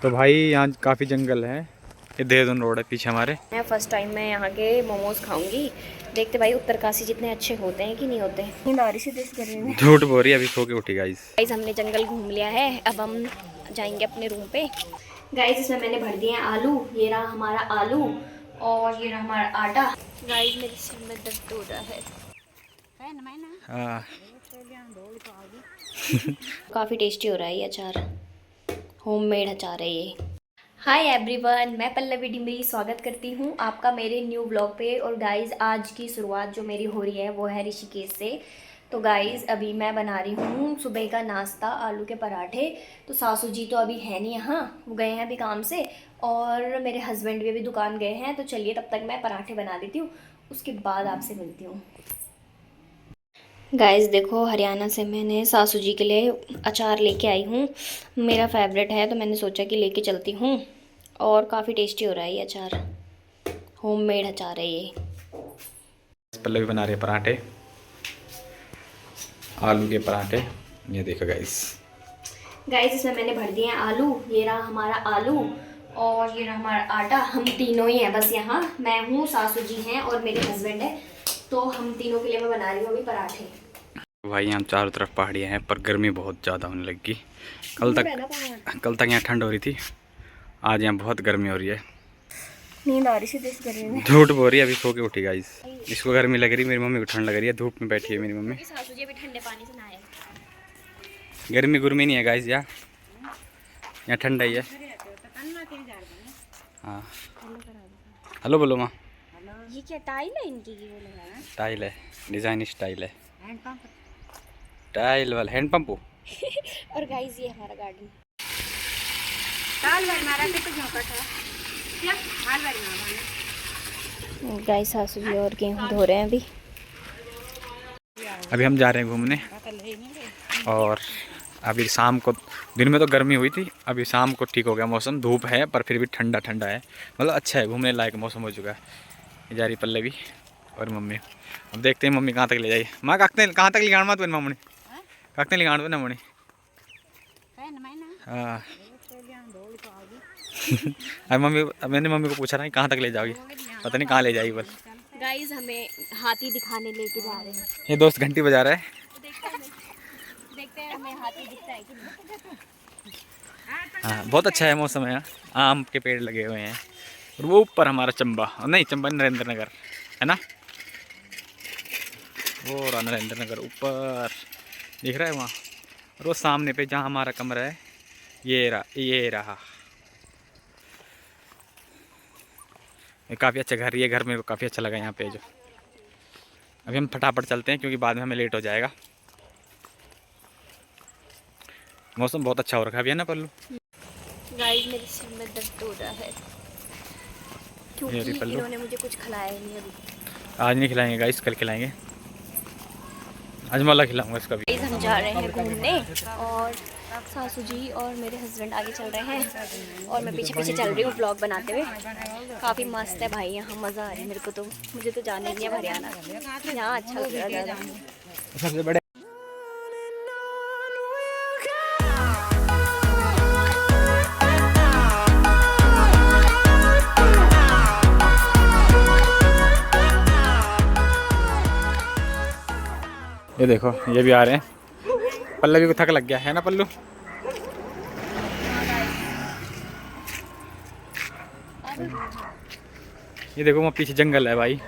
तो भाई यहाँ काफ़ी जंगल है। ये देहरादून रोड है पीछे हमारे। मैं फर्स्ट टाइम मैं यहाँ के मोमोज खाऊंगी। देखते भाई उत्तरकाशी जितने अच्छे होते हैं कि नहीं होते। नींद आ रही सी देश गर्मी में। झूठ बोल रही है, अभी सो के उठी गाइस। गाइस हमने जंगल घूम लिया है, अब हम जाएंगे अपने रूम पे। गाइस इसमें मैंने भर दिए हैं आलू। ये रहा हमारा आलू और ये रहा हमारा आटा। गाइस मेरे सिर में दर्द हो रहा है। काफ़ी टेस्टी हो रहा है ये अचार, होममेड अचार है ये। हाय एवरीवन, मैं पल्लवी डिम्बरी स्वागत करती हूँ आपका मेरे न्यू ब्लॉग पे। और गाइज़ आज की शुरुआत जो मेरी हो रही है वो है ऋषिकेश से। तो गाइज़ अभी मैं बना रही हूँ सुबह का नाश्ता, आलू के पराठे। तो सासू जी तो अभी है नहीं यहाँ, वो गए हैं अभी काम से, और मेरे हस्बैंड भी अभी दुकान गए हैं। तो चलिए तब तक मैं पराठे बना देती हूँ, उसके बाद आपसे मिलती हूँ। गाइस देखो, हरियाणा से मैंने सासू जी के लिए अचार लेके आई हूँ। मेरा फेवरेट है तो मैंने सोचा कि लेके चलती हूँ। और काफ़ी टेस्टी हो रहा है ये अचार, होममेड अचार है ये। पल्लवी बना रहे पराठे, आलू के पराठे। ये देखो गाइस। गाइस इसमें मैंने भर दिए हैं आलू। ये रहा हमारा आलू और ये रहा हमारा आटा। हम तीनों ही हैं बस यहाँ, मैं हूँ, सासू जी हैं और मेरे हस्बैंड है। तो हम तीनों के लिए मैं बना रही हूँ अभी पराठे। भाई यहाँ चारों तरफ पहाड़ियाँ हैं पर गर्मी बहुत ज़्यादा होने लगी। कल तक यहाँ ठंड हो रही थी, आज यहाँ बहुत गर्मी हो रही है। नींद आ रही थी इस गर्मी में। झूठ बोल रही है, अभी सो के उठी गाइस। इसको गर्मी लग रही है, मेरी मम्मी को ठंड लग रही है। धूप में बैठी है मेरी मम्मी। सासू जी अभी ठंडे पानी से नहाए। गर्मी गुर्मी नहीं है गाइस, यहाँ ठंडा ही है। हाँ हेलो बोलो माँ। ये क्या टाइल है इनकी, वो लगा है? टाइल है, डिजाइन स्टाइल है, टाइल वाला हैंड पंप। और गाइस ये हमारा गार्डन। गाइस सासू जी और गेहूँ धो रहे हैं अभी हम जा रहे हैं घूमने। और अभी शाम को, दिन में तो गर्मी हुई थी, अभी शाम को ठीक हो गया मौसम। धूप है पर फिर भी ठंडा ठंडा है, मतलब अच्छा है, घूमने लायक मौसम हो चुका है। जा रही पल्लवी और मम्मी। अब देखते हैं मम्मी कहाँ तक ले जाइए। माँ कहाँ तक ले गाड़ मत मम्मी, कहाँ तक ले गाड़ ना मम्मी। हाँ अब मम्मी, मैंने मम्मी को पूछा ना कहाँ तक ले जाओगी, पता नहीं कहाँ ले जाएगी बस। गाइस हमें हाथी दिखाने लेके जा रहे हैं। ये दोस्त घंटी बजा रहा है, देखते हैं हमें हाथी दिखता है कि नहीं। हाँ बहुत अच्छा है मौसम है। आम के पेड़ लगे हुए हैं और वो ऊपर हमारा चंबा, नहीं चंबा नरेंद्र नगर है ना, वो रहा नरेंद्र नगर ऊपर दिख रहा है वहाँ। और वो सामने पे जहाँ हमारा कमरा है, ये रहा ये काफ़ी अच्छा घर, ये घर मेरे को काफ़ी अच्छा लगा यहाँ पे जो। अभी हम फटाफट चलते हैं क्योंकि बाद में हमें लेट हो जाएगा। मौसम बहुत अच्छा हो रखा है अभी, है ना पल्लू। गाइस मेरे सिर में दर्द हो रहा है क्योंकि इन्होंने मुझे कुछ खिलाया नहीं अभी। आज नहीं खिलाएंगे गाइस, कल खिलाएंगे। आज मौला खिलाऊंगा इसका भी। गाइस हम जा रहे हैं घूमने और सासू जी और मेरे हस्बैंड आगे चल रहे हैं और मैं पीछे पीछे चल रही हूँ ब्लॉग बनाते हुए। काफ़ी मस्त है भाई, यहाँ मज़ा आ रहा है मेरे को। तो मुझे तो जाने नहीं है हरियाणा, यहाँ अच्छा लग रहा है ज़्यादा। सबसे बड़े ये देखो, ये भी आ रहे हैं। पल्लवी को थक लग गया है ना पल्लू। ये देखो वहाँ पीछे जंगल है भाई।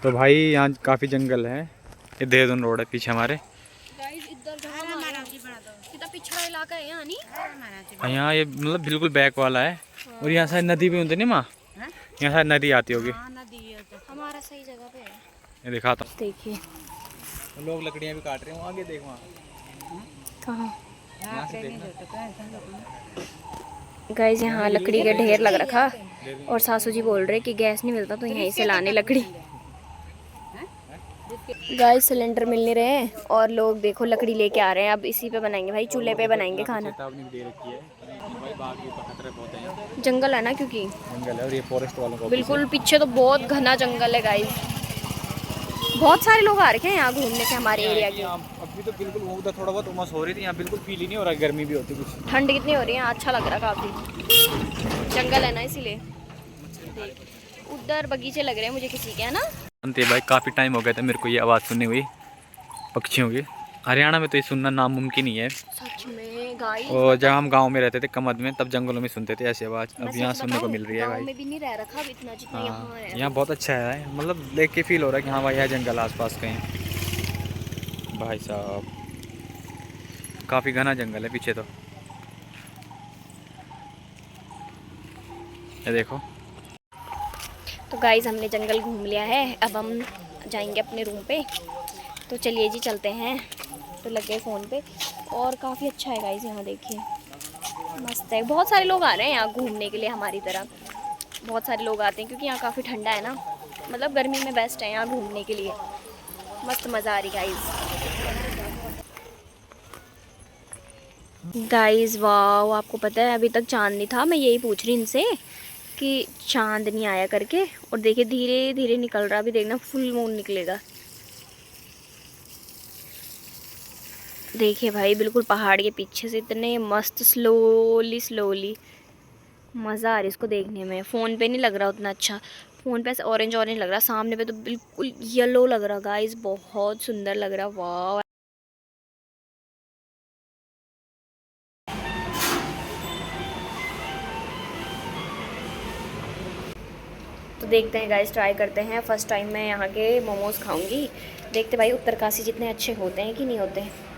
तो भाई यहाँ काफ़ी जंगल है। ये देहरादून रोड है पीछे हमारे। पिछड़ा इलाका है यहाँ नहीं, यहाँ ये मतलब बिल्कुल बैक वाला है। और यहाँ शायद नदी भी होती नहीं माँ, यहाँ शायद नदी आती होगी। हमारा सही जगह पे है। ये दिखाता हूँ, देखिए लोग लकड़ियाँ भी काट रहे हैं। आगे देख वहाँ कहाँ। गाइस यहाँ लकड़ी का ढेर लग रखा और सासू जी बोल रहे कि गैस नहीं मिलता तो यहीं से लाने लकड़ी। गाइस सिलेंडर मिल नहीं रहे हैं और लोग देखो लकड़ी लेके आ रहे हैं। अब इसी पे बनाएंगे भाई, चूल्हे पे बनाएंगे खाना। जंगल है ना, क्योंकि जंगल है और ये फॉरेस्ट वालों को बिल्कुल पीछे तो बहुत घना जंगल है गाइस। बहुत सारे लोग आ रखे हैं यहाँ घूमने से हमारे एरिया के। अभी तो बिल्कुल वो उधर थोड़ा बहुत उमस हो रही थी, यहाँ बिल्कुल फील ही नहीं हो रहा, गर्मी भी होती कुछ। ठंड कितनी हो रही है, अच्छा लग रहा काफ़ी, जंगल है ना इसीलिए। उधर बगीचे लग रहे हैं मुझे किसी के, है ना। अंते भाई काफ़ी टाइम हो गया था मेरे को ये आवाज़ सुनी हुई पक्षियों की। हरियाणा में तो ये सुनना नामुमकिन ही है। सच में गाइस, और जब हम गांव में रहते थे कमद में, तब जंगलों में सुनते थे ऐसी आवाज़, अब यहाँ सुनने को मिल रही है गाँव भाई। में भी नहीं रह रखा अब इतना जितना यहाँ हाँ है। यहाँ बहुत अच्छा है, मतलब देख के फील हो रहा है कि हाँ भाई यहाँ जंगल आसपास कहीं। भाई साहब काफ़ी घना जंगल है पीछे तो, ये देखो। तो गाइस हमने जंगल घूम लिया है, अब हम जाएंगे अपने रूम पे। तो चलिए जी चलते हैं। तो लग गए फ़ोन पे, और काफ़ी अच्छा है गाइस, यहाँ देखिए मस्त है। बहुत सारे लोग आ रहे हैं यहाँ घूमने के लिए, हमारी तरह बहुत सारे लोग आते हैं क्योंकि यहाँ काफ़ी ठंडा है ना, मतलब गर्मी में बेस्ट है यहाँ घूमने के लिए। मस्त मज़ा आ रही गाइस। वाह, आपको पता है अभी तक चांद नहीं था, मैं यही पूछ रही इनसे कि चांद नहीं आया करके। और देखिए धीरे धीरे निकल रहा, अभी देखना फुल मून निकलेगा। देखिए भाई बिल्कुल पहाड़ के पीछे से इतने मस्त स्लोली स्लोली मज़ा आ रहा है इसको देखने में। फ़ोन पे नहीं लग रहा उतना अच्छा, फ़ोन पे ऐसे ऑरेंज ऑरेंज लग रहा, सामने पे तो बिल्कुल येलो लग रहा गाइस, बहुत सुंदर लग रहा। वाह, तो देखते हैं गाइस, ट्राई करते हैं। फ़र्स्ट टाइम मैं यहाँ के मोमोज़ खाऊंगी, देखते भाई उत्तरकाशी जितने अच्छे होते हैं कि नहीं होते।